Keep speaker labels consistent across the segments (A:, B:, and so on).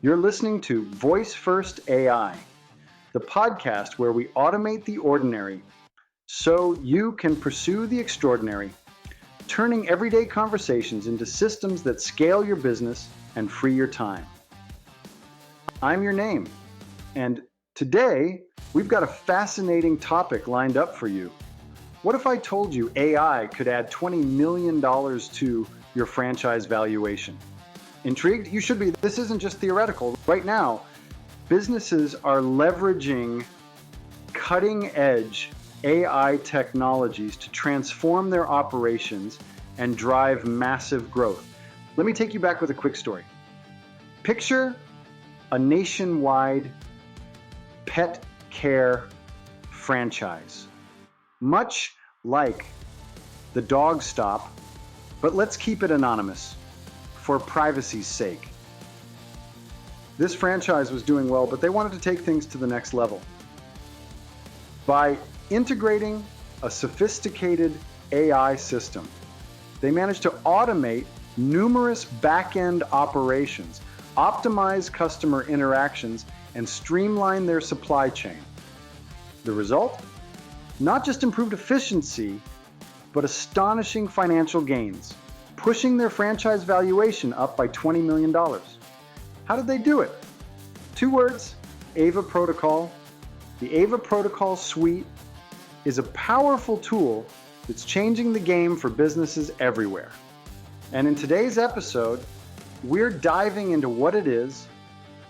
A: You're listening to Voice First AI, the podcast where we automate the ordinary so you can pursue the extraordinary, turning everyday conversations into systems that scale your business and free your time. I'm your name, and today we've got a fascinating topic lined up for you. What if I told you AI could add $20 million to your franchise valuation? Intrigued? You should be. This isn't just theoretical. Right now, businesses are leveraging cutting-edge AI technologies to transform their operations and drive massive growth. Let me take you back with a quick story. Picture a nationwide pet care franchise, much like the dog stop, but let's keep it anonymous for privacy's sake. This franchise was doing well, but they wanted to take things to the next level. By integrating a sophisticated AI system, they managed to automate numerous back-end operations, optimize customer interactions, and streamline their supply chain. The result? Not just improved efficiency, but astonishing financial gains, pushing their franchise valuation up by $20 million. How did they do it? 2 words, Aiva Protocol. The Aiva Protocol Suite is a powerful tool that's changing the game for businesses everywhere. And in today's episode, we're diving into what it is,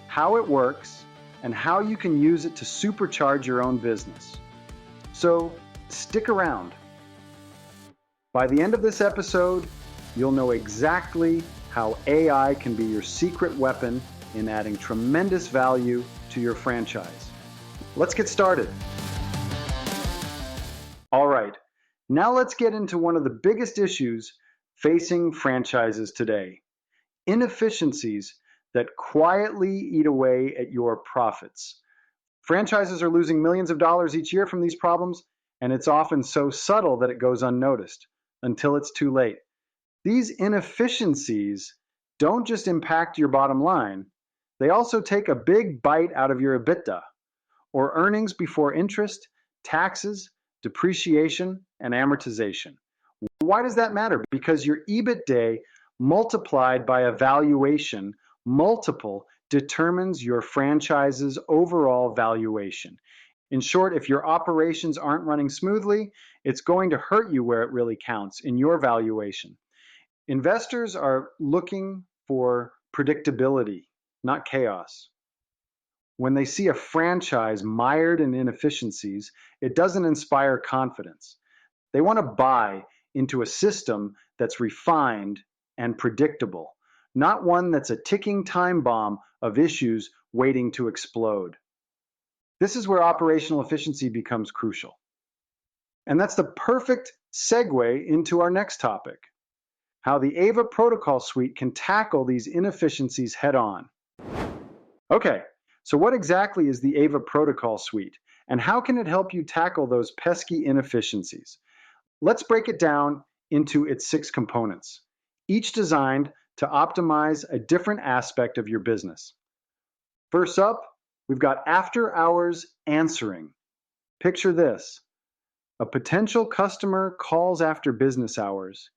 A: how it works, and how you can use it to supercharge your own business. So stick around. By the end of this episode, you'll know exactly how AI can be your secret weapon in adding tremendous value to your franchise. Let's get started. All right, now let's get into one of the biggest issues facing franchises today: inefficiencies that quietly eat away at your profits. Franchises are losing millions of dollars each year from these problems, and it's often so subtle that it goes unnoticed until it's too late. These inefficiencies don't just impact your bottom line, they also take a big bite out of your EBITDA, or earnings before interest, taxes, depreciation, and amortization. Why does that matter? Because your EBITDA multiplied by a valuation multiple determines your franchise's overall valuation. In short, if your operations aren't running smoothly, it's going to hurt you where it really counts, in your valuation. Investors are looking for predictability, not chaos. When they see a franchise mired in inefficiencies, it doesn't inspire confidence. They want to buy into a system that's refined and predictable, not one that's a ticking time bomb of issues waiting to explode. This is where operational efficiency becomes crucial. And that's the perfect segue into our next topic: how the Aiva Protocol Suite can tackle these inefficiencies head on. Okay, so what exactly is the Aiva Protocol Suite, and how can it help you tackle those pesky inefficiencies? Let's break it down into its 6 components, each designed to optimize a different aspect of your business. First up, we've got after-hours answering. Picture this: a potential customer calls after business hours,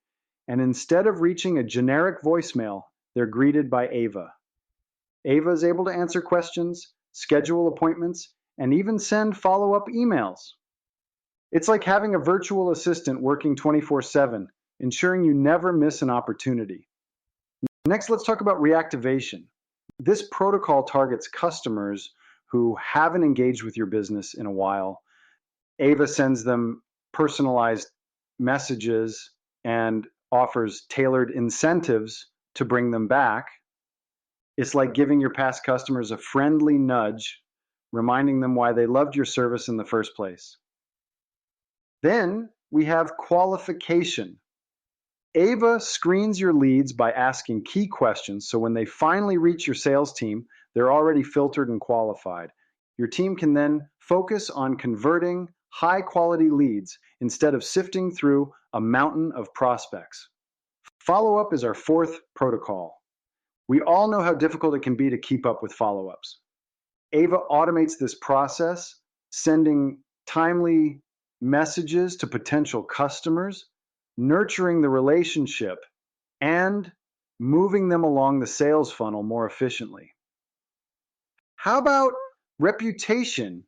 A: and instead of reaching a generic voicemail, they're greeted by Aiva. Aiva is able to answer questions, schedule appointments, and even send follow-up emails. It's like having a virtual assistant working 24/7, ensuring you never miss an opportunity. Next, let's talk about reactivation. This protocol targets customers who haven't engaged with your business in a while. Aiva sends them personalized messages and offers tailored incentives to bring them back. It's like giving your past customers a friendly nudge, reminding them why they loved your service in the first place. Then we have qualification. Aiva screens your leads by asking key questions, so when they finally reach your sales team, they're already filtered and qualified. Your team can then focus on converting high-quality leads instead of sifting through a mountain of prospects. Follow-up is our 4th protocol. We all know how difficult it can be to keep up with follow-ups. Aiva automates this process, sending timely messages to potential customers, nurturing the relationship, and moving them along the sales funnel more efficiently. How about reputation?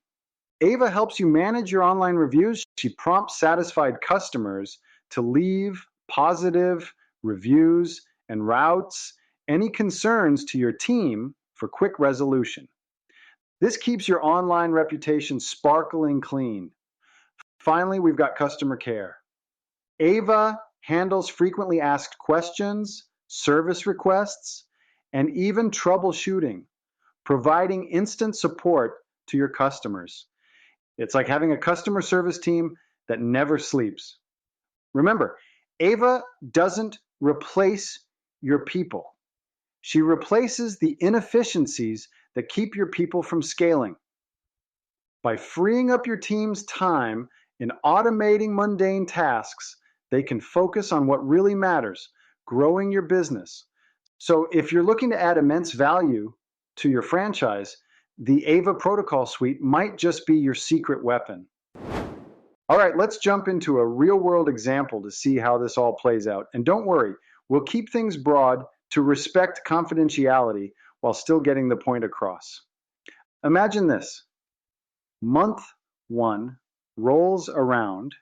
A: Aiva helps you manage your online reviews. She prompts satisfied customers to leave positive reviews and routes any concerns to your team for quick resolution. This keeps your online reputation sparkling clean. Finally, we've got customer care. Aiva handles frequently asked questions, service requests, and even troubleshooting, providing instant support to your customers. It's like having a customer service team that never sleeps. Remember, Aiva doesn't replace your people. She replaces the inefficiencies that keep your people from scaling. By freeing up your team's time in automating mundane tasks, they can focus on what really matters, growing your business. So if you're looking to add immense value to your franchise, the Aiva Protocol Suite might just be your secret weapon. All right, let's jump into a real-world example to see how this all plays out. And don't worry, we'll keep things broad to respect confidentiality while still getting the point across. Imagine this. Month 1 rolls around,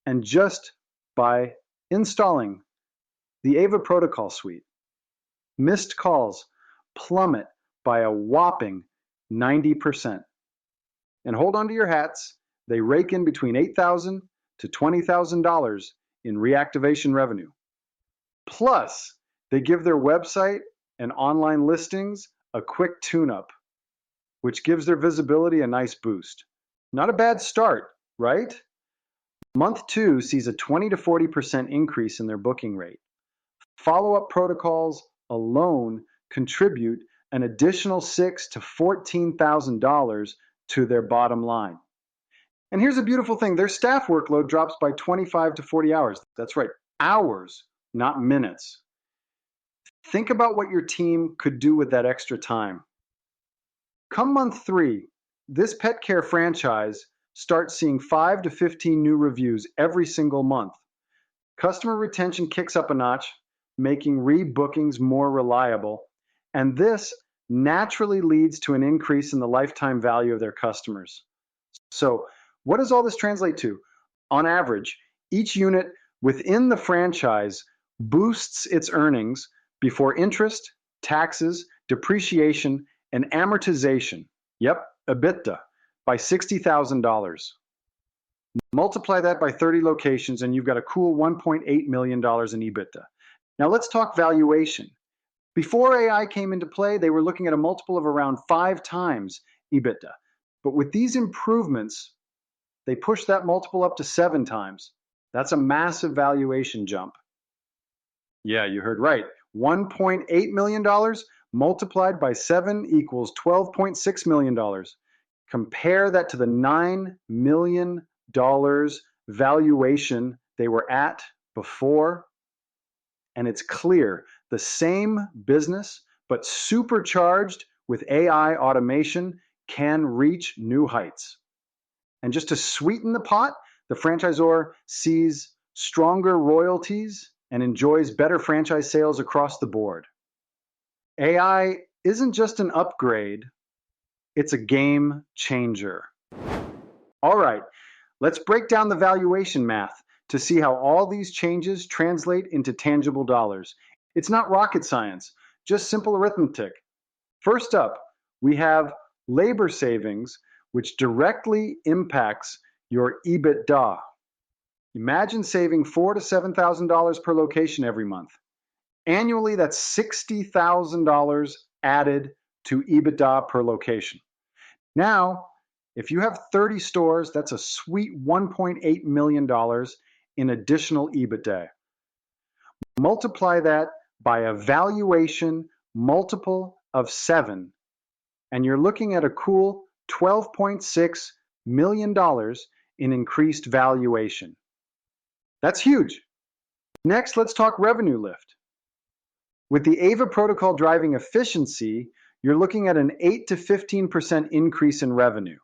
A: and just by installing the Aiva Protocol Suite, missed calls plummet by a whopping 90%. And hold on to your hats, they rake in between $8,000 to $20,000 in reactivation revenue. Plus, they give their website and online listings a quick tune-up, which gives their visibility a nice boost. Not a bad start, right? Month 2 sees a 20 to 40% increase in their booking rate. Follow-up protocols alone contribute an additional $6,000 to $14,000 to their bottom line. And here's a beautiful thing. Their staff workload drops by 25 to 40 hours. That's right, hours, not minutes. Think about what your team could do with that extra time. Come month 3, this pet care franchise starts seeing 5 to 15 new reviews every single month. Customer retention kicks up a notch, making rebookings more reliable, and this naturally leads to an increase in the lifetime value of their customers. So, what does all this translate to? On average, each unit within the franchise boosts its earnings before interest, taxes, depreciation, and amortization, yep, EBITDA, by $60,000. Multiply that by 30 locations and you've got a cool $1.8 million in EBITDA. Now let's talk valuation. Before AI came into play, they were looking at a multiple of around 5 times EBITDA. But with these improvements, they pushed that multiple up to 7 times. That's a massive valuation jump. Yeah, you heard right. $1.8 million multiplied by 7 equals $12.6 million. Compare that to the $9 million valuation they were at before, and it's clear the same business, but supercharged with AI automation, can reach new heights. And just to sweeten the pot, the franchisor sees stronger royalties and enjoys better franchise sales across the board. AI isn't just an upgrade, it's a game changer. All right, let's break down the valuation math to see how all these changes translate into tangible dollars. It's not rocket science, just simple arithmetic. First up, we have labor savings, which directly impacts your EBITDA. Imagine saving $4,000 to $7,000 per location every month. Annually, that's $60,000 added to EBITDA per location. Now, if you have 30 stores, that's a sweet $1.8 million in additional EBITDA. Multiply that by a valuation multiple of 7, and you're looking at a cool $12.6 million in increased valuation. That's huge. Next, let's talk revenue lift. With the Aiva protocol driving efficiency, you're looking at an 8 to 15% increase in revenue.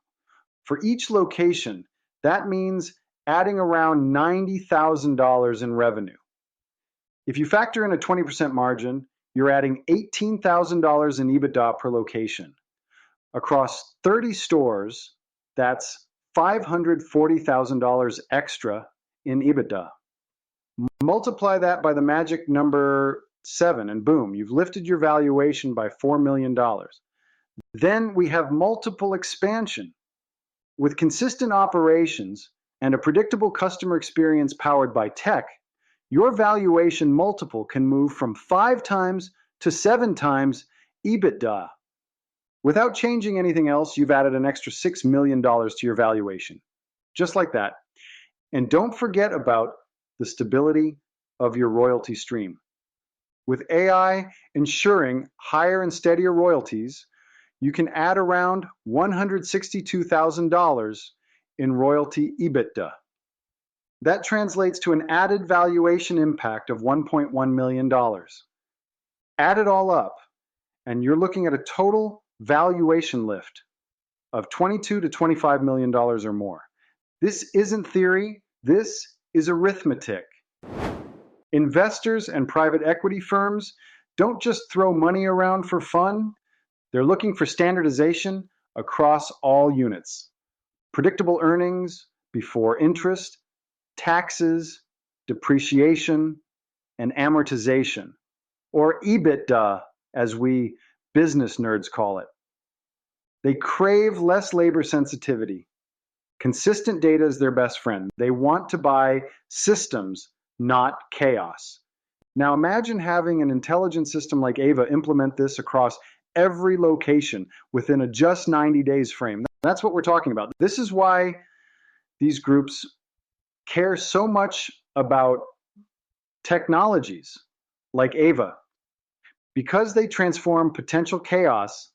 A: For each location, that means adding around $90,000 in revenue. If you factor in a 20% margin, you're adding $18,000 in EBITDA per location. Across 30 stores, that's $540,000 extra in EBITDA. Multiply that by the magic number 7, and boom, you've lifted your valuation by $4 million. Then we have multiple expansion. With consistent operations and a predictable customer experience powered by tech, your valuation multiple can move from 5 times to 7 times EBITDA. Without changing anything else, you've added an extra $6 million to your valuation. Just like that. And don't forget about the stability of your royalty stream. With AI ensuring higher and steadier royalties, you can add around $162,000 in royalty EBITDA. That translates to an added valuation impact of $1.1 million. Add it all up, and you're looking at a total valuation lift of $22 to $25 million or more. This isn't theory, this is arithmetic. Investors and private equity firms don't just throw money around for fun. They're looking for standardization across all units. Predictable earnings before interest, taxes, depreciation, and amortization, or EBITDA as we business nerds call it. They crave less labor sensitivity. Consistent data is their best friend. They want to buy systems, not chaos. Now imagine having an intelligent system like Aiva implement this across every location within a just 90 days frame. That's what we're talking about. This is why these groups care so much about technologies like Aiva, because they transform potential chaos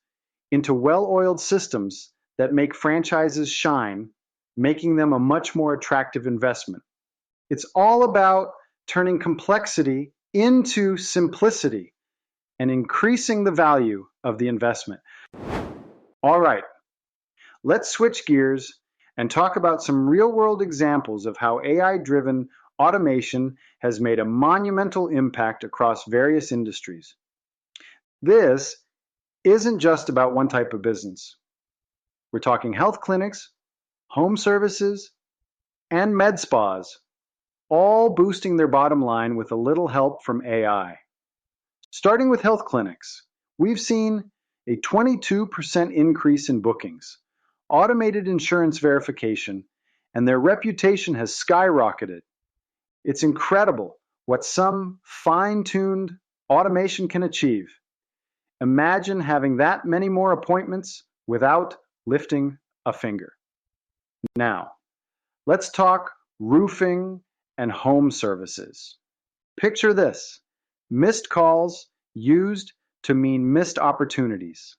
A: into well-oiled systems that make franchises shine, making them a much more attractive investment. It's all about turning complexity into simplicity and increasing the value of the investment. All right, let's switch gears and talk about some real-world examples of how AI-driven automation has made a monumental impact across various industries. This isn't just about one type of business. We're talking health clinics, home services, and med spas, all boosting their bottom line with a little help from AI. Starting with health clinics, we've seen a 22% increase in bookings, automated insurance verification, and their reputation has skyrocketed. It's incredible what some fine-tuned automation can achieve. Imagine having that many more appointments without lifting a finger. Now, let's talk roofing and home services. Picture this: missed calls used to mean missed opportunities.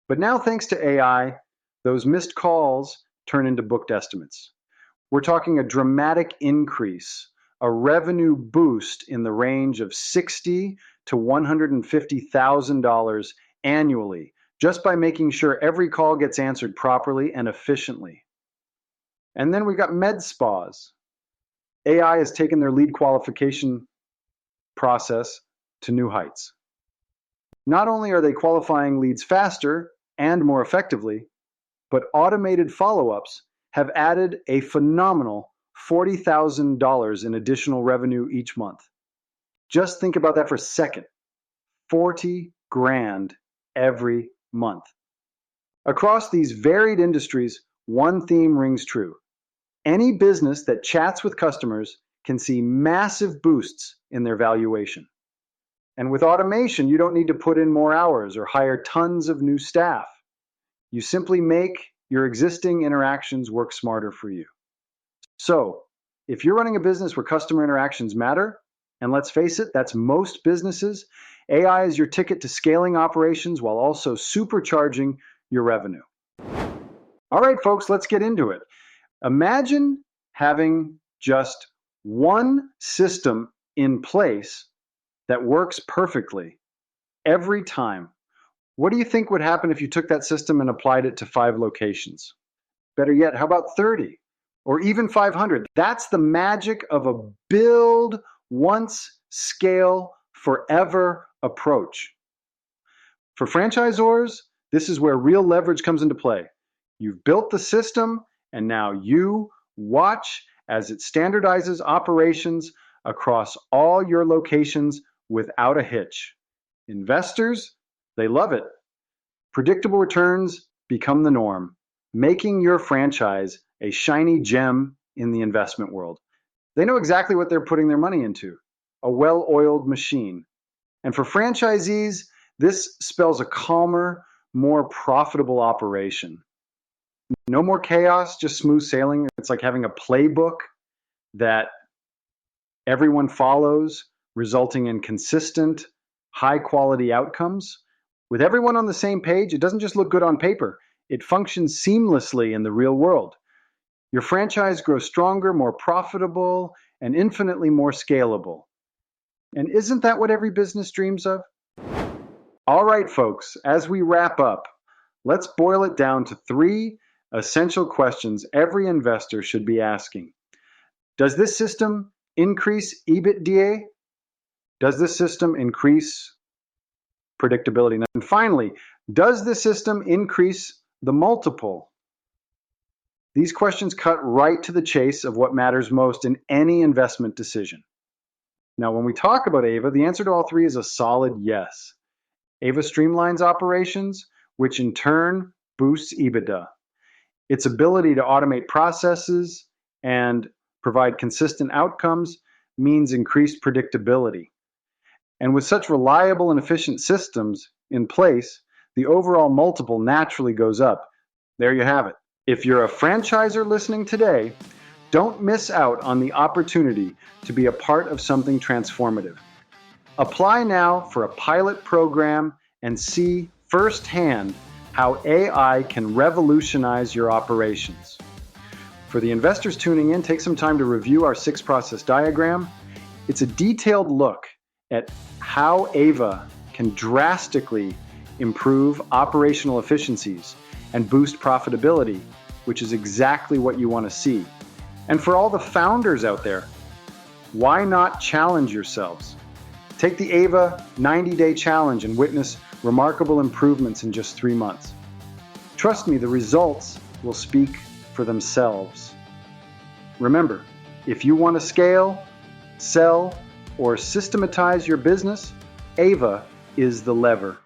A: But now, thanks to AI, those missed calls turn into booked estimates. We're talking a dramatic increase, a revenue boost in the range of $60,000 to $150,000 annually, just by making sure every call gets answered properly and efficiently. And then we've got med spas. AI has taken their lead qualification process to new heights. Not only are they qualifying leads faster and more effectively, but automated follow-ups have added a phenomenal $40,000 in additional revenue each month. Just think about that for a second. 40 grand every month. Across these varied industries, one theme rings true. Any business that chats with customers can see massive boosts in their valuation. And with automation, you don't need to put in more hours or hire tons of new staff. You simply make your existing interactions work smarter for you. So, if you're running a business where customer interactions matter, and let's face it, that's most businesses, AI is your ticket to scaling operations while also supercharging your revenue. All right, folks, let's get into it. Imagine having just one system in place that works perfectly every time. What do you think would happen if you took that system and applied it to 5 locations? Better yet, how about 30 or even 500? That's the magic of a build once, scale forever approach. For franchisors, this is where real leverage comes into play. You've built the system, and now you watch as it standardizes operations across all your locations without a hitch. Investors, they love it. Predictable returns become the norm, making your franchise a shiny gem in the investment world. They know exactly what they're putting their money into, a well-oiled machine. And for franchisees, this spells a calmer, more profitable operation. No more chaos, just smooth sailing. It's like having a playbook that everyone follows, resulting in consistent, high-quality outcomes. With everyone on the same page, it doesn't just look good on paper. It functions seamlessly in the real world. Your franchise grows stronger, more profitable, and infinitely more scalable. And isn't that what every business dreams of? All right, folks, as we wrap up, let's boil it down to 3 essential questions every investor should be asking. Does this system increase EBITDA? Does this system increase predictability? And finally, does the system increase the multiple? These questions cut right to the chase of what matters most in any investment decision. Now, when we talk about Aiva, the answer to all 3 is a solid yes. Aiva streamlines operations, which in turn boosts EBITDA. Its ability to automate processes and provide consistent outcomes means increased predictability. And with such reliable and efficient systems in place, the overall multiple naturally goes up. There you have it. If you're a franchisor listening today, don't miss out on the opportunity to be a part of something transformative. Apply now for a pilot program and see firsthand how AI can revolutionize your operations. For the investors tuning in, take some time to review our 6-process diagram. It's a detailed look at how Aiva can drastically improve operational efficiencies and boost profitability, which is exactly what you want to see. And for all the founders out there, why not challenge yourselves? Take the Aiva 90-day challenge and witness remarkable improvements in just 3 months. Trust me, the results will speak for themselves. Remember, if you want to scale, sell, or systematize your business, Aiva is the lever.